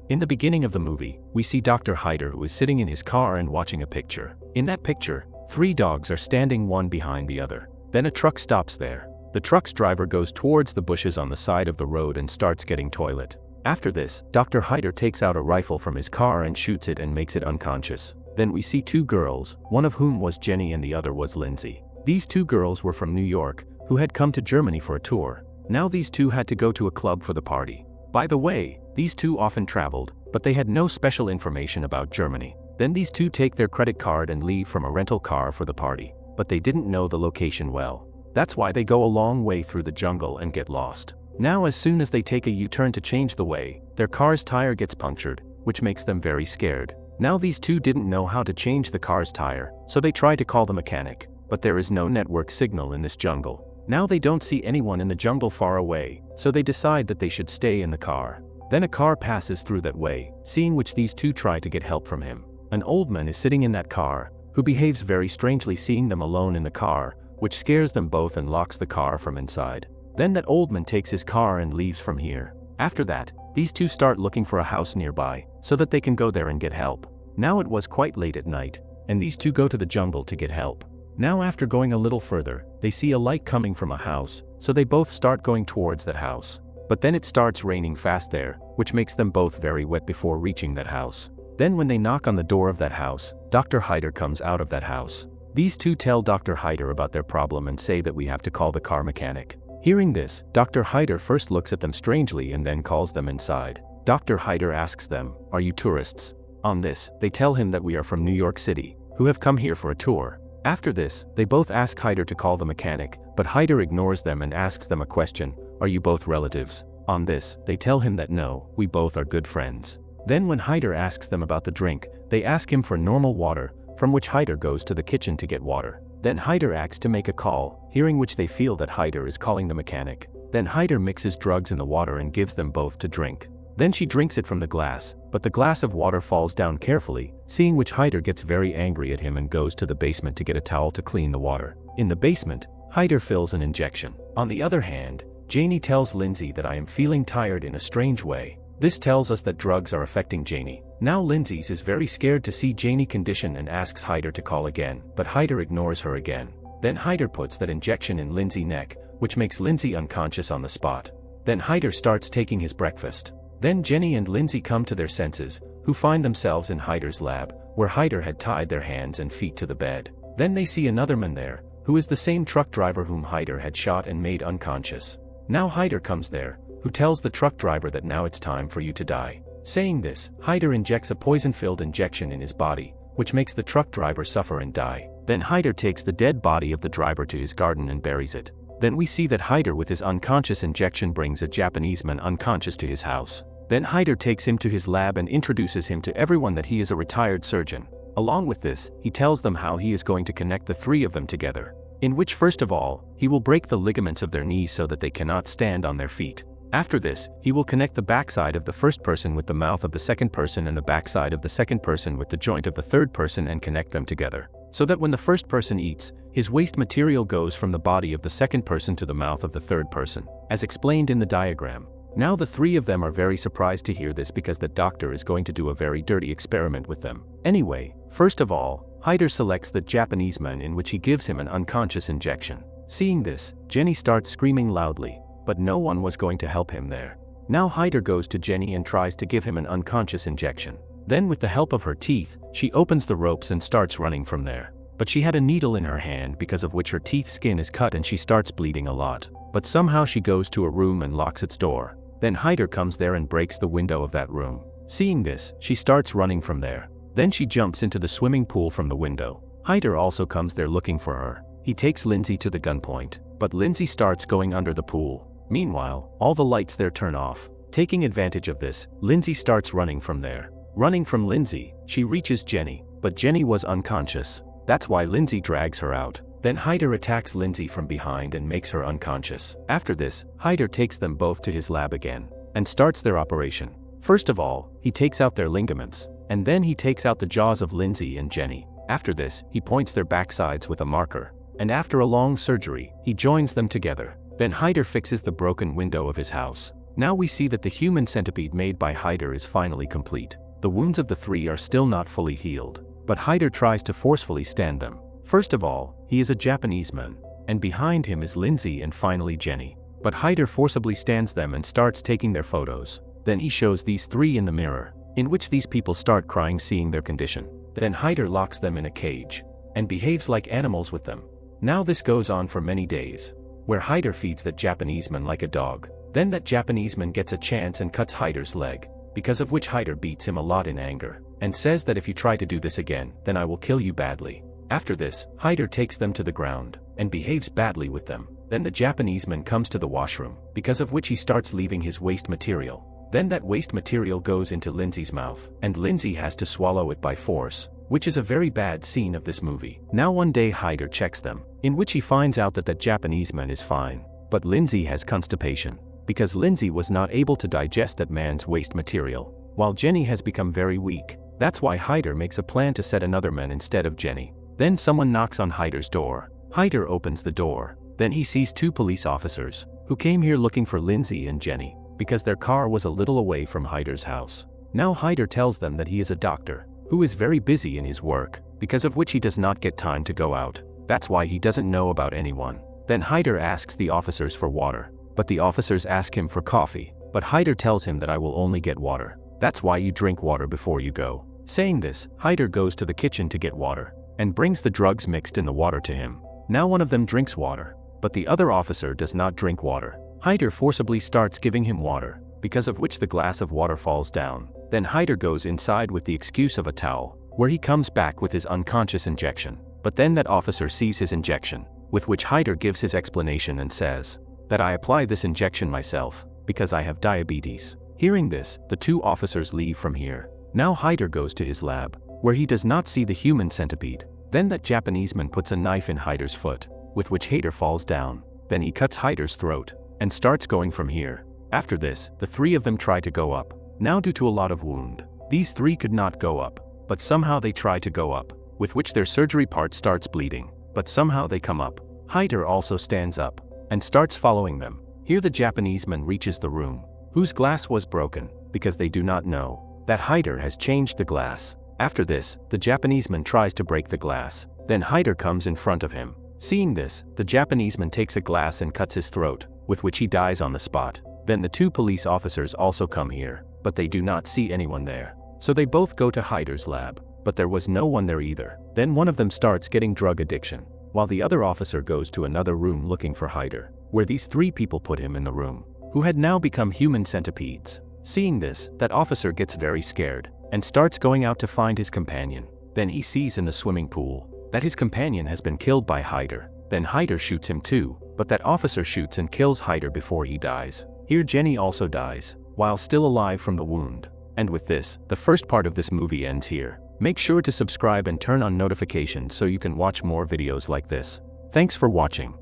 In the beginning of the movie, we see Dr. Hyder, who is sitting in his car and watching a picture. In that picture, 3 dogs are standing one behind the other. Then a truck stops there. The truck's driver goes towards the bushes on the side of the road and starts getting toilet. After this, Dr. Hyder takes out a rifle from his car and shoots it and makes it unconscious. Then we see 2 girls, one of whom was Jenny and the other was Lindsay. These 2 girls were from New York, who had come to Germany for a tour. Now these 2 had to go to a club for the party. By the way, these 2 often traveled, but they had no special information about Germany. Then these 2 take their credit card and leave from a rental car for the party, but they didn't know the location well. That's why they go a long way through the jungle and get lost. Now as soon as they take a U-turn to change the way, their car's tire gets punctured, which makes them very scared. Now these 2 didn't know how to change the car's tire, so they try to call the mechanic, but there is no network signal in this jungle. Now they don't see anyone in the jungle far away, so they decide that they should stay in the car. Then a car passes through that way, seeing which these 2 try to get help from him. An old man is sitting in that car, who behaves very strangely seeing them alone in the car, which scares them both and locks the car from inside. Then that old man takes his car and leaves from here. After that, these 2 start looking for a house nearby, so that they can go there and get help. Now it was quite late at night, and these 2 go to the jungle to get help. Now after going a little further, they see a light coming from a house, so they both start going towards that house. But then it starts raining fast there, which makes them both very wet before reaching that house. Then when they knock on the door of that house, Dr. Hyder comes out of that house. These 2 tell Dr. Hyder about their problem and say that we have to call the car mechanic. Hearing this, Dr. Hyder first looks at them strangely and then calls them inside. Dr. Hyder asks them, "Are you tourists?" On this, they tell him that we are from New York City, who have come here for a tour. After this, they both ask Hyder to call the mechanic, but Hyder ignores them and asks them a question, "Are you both relatives?" On this, they tell him that no, we both are good friends. Then when Hyder asks them about the drink, they ask him for normal water, from which Hyder goes to the kitchen to get water. Then Hyder asks to make a call, hearing which they feel that Hyder is calling the mechanic. Then Hyder mixes drugs in the water and gives them both to drink. Then she drinks it from the glass, but the glass of water falls down carefully, seeing which Hyder gets very angry at him and goes to the basement to get a towel to clean the water. In the basement, Hyder fills an injection. On the other hand, Janie tells Lindsay that I am feeling tired in a strange way. This tells us that drugs are affecting Janie. Now Lindsay is very scared to see Janie condition and asks Hyder to call again, but Hyder ignores her again. Then Hyder puts that injection in Lindsay's neck, which makes Lindsay unconscious on the spot. Then Hyder starts taking his breakfast. Then Jenny and Lindsay come to their senses, who find themselves in Hyder's lab, where Hyder had tied their hands and feet to the bed. Then they see another man there, who is the same truck driver whom Hyder had shot and made unconscious. Now Hyder comes there, who tells the truck driver that now it's time for you to die. Saying this, Hyder injects a poison-filled injection in his body, which makes the truck driver suffer and die. Then Hyder takes the dead body of the driver to his garden and buries it. Then we see that Hyder with his unconscious injection brings a Japanese man unconscious to his house. Then Hyder takes him to his lab and introduces him to everyone that he is a retired surgeon. Along with this, he tells them how he is going to connect the 3 of them together. In which first of all, he will break the ligaments of their knees so that they cannot stand on their feet. After this, he will connect the backside of the first person with the mouth of the second person and the backside of the second person with the joint of the third person and connect them together. So that when the first person eats, his waste material goes from the body of the second person to the mouth of the third person, as explained in the diagram. Now the 3 of them are very surprised to hear this because the doctor is going to do a very dirty experiment with them. Anyway, first of all, Hyder selects the Japanese man in which he gives him an unconscious injection. Seeing this, Jenny starts screaming loudly, but no one was going to help him there. Now Hyder goes to Jenny and tries to give him an unconscious injection. Then with the help of her teeth, she opens the ropes and starts running from there. But she had a needle in her hand because of which her teeth skin is cut and she starts bleeding a lot. But somehow she goes to a room and locks its door. Then Hyder comes there and breaks the window of that room. Seeing this, she starts running from there. Then she jumps into the swimming pool from the window. Hyder also comes there looking for her. He takes Lindsay to the gunpoint, but Lindsay starts going under the pool. Meanwhile, all the lights there turn off. Taking advantage of this, Lindsay starts running from there. Running from Lindsay, she reaches Jenny, but Jenny was unconscious. That's why Lindsay drags her out. Then Hyder attacks Lindsay from behind and makes her unconscious. After this, Hyder takes them both to his lab again, and starts their operation. First of all, he takes out their ligaments, and then he takes out the jaws of Lindsay and Jenny. After this, he points their backsides with a marker, and after a long surgery, he joins them together. Then Hyder fixes the broken window of his house. Now we see that the human centipede made by Hyder is finally complete. The wounds of the three are still not fully healed, but Hyder tries to forcefully stand them. First of all, he is a Japanese man, and behind him is Lindsay and finally Jenny. But Hyder forcibly stands them and starts taking their photos. Then he shows these three in the mirror, in which these people start crying seeing their condition. Then Hyder locks them in a cage, and behaves like animals with them. Now this goes on for many days, where Hyder feeds that Japanese man like a dog. Then that Japanese man gets a chance and cuts Hyder's leg, because of which Hyder beats him a lot in anger, and says that if you try to do this again, then I will kill you badly. After this, Hyder takes them to the ground, and behaves badly with them. Then the Japanese man comes to the washroom, because of which he starts leaving his waste material. Then that waste material goes into Lindsay's mouth, and Lindsay has to swallow it by force, which is a very bad scene of this movie. Now one day Hyder checks them, in which he finds out that that Japanese man is fine, but Lindsay has constipation, because Lindsay was not able to digest that man's waste material, while Jenny has become very weak. That's why Hyder makes a plan to set another man instead of Jenny. Then someone knocks on Hyder's door. Hyder opens the door. Then he sees two police officers, who came here looking for Lindsay and Jenny, because their car was a little away from Hyder's house. Now Hyder tells them that he is a doctor, who is very busy in his work, because of which he does not get time to go out. That's why he doesn't know about anyone. Then Hyder asks the officers for water, but the officers ask him for coffee, but Hyder tells him that I will only get water. That's why you drink water before you go. Saying this, Hyder goes to the kitchen to get water, and brings the drugs mixed in the water to him. Now one of them drinks water, but the other officer does not drink water. Hyder forcibly starts giving him water, because of which the glass of water falls down. Then Hyder goes inside with the excuse of a towel, where he comes back with his unconscious injection. But then that officer sees his injection, with which Hyder gives his explanation and says that I apply this injection myself, because I have diabetes. Hearing this, the two officers leave from here. Now Hyder goes to his lab, where he does not see the human centipede. Then that Japanese man puts a knife in Hyder's foot, with which Hyder falls down. Then he cuts Hyder's throat, and starts going from here. After this, the three of them try to go up. Now due to a lot of wound, these three could not go up, but somehow they try to go up, with which their surgery part starts bleeding, but somehow they come up. Hyder also stands up, and starts following them. Here the Japanese man reaches the room, whose glass was broken, because they do not know that Hyder has changed the glass. After this, the Japanese man tries to break the glass. Then Hyder comes in front of him. Seeing this, the Japanese man takes a glass and cuts his throat, with which he dies on the spot. Then the two police officers also come here, but they do not see anyone there. So they both go to Hyder's lab, but there was no one there either. Then one of them starts getting drug addiction, while the other officer goes to another room looking for Hyder, where these three people put him in the room, who had now become human centipedes. Seeing this, that officer gets very scared, and starts going out to find his companion. Then he sees in the swimming pool that his companion has been killed by Hyder. Then Hyder shoots him too, but that officer shoots and kills Hyder before he dies. Here Jenny also dies, while still alive from the wound. And with this, the first part of this movie ends here. Make sure to subscribe and turn on notifications so you can watch more videos like this. Thanks for watching.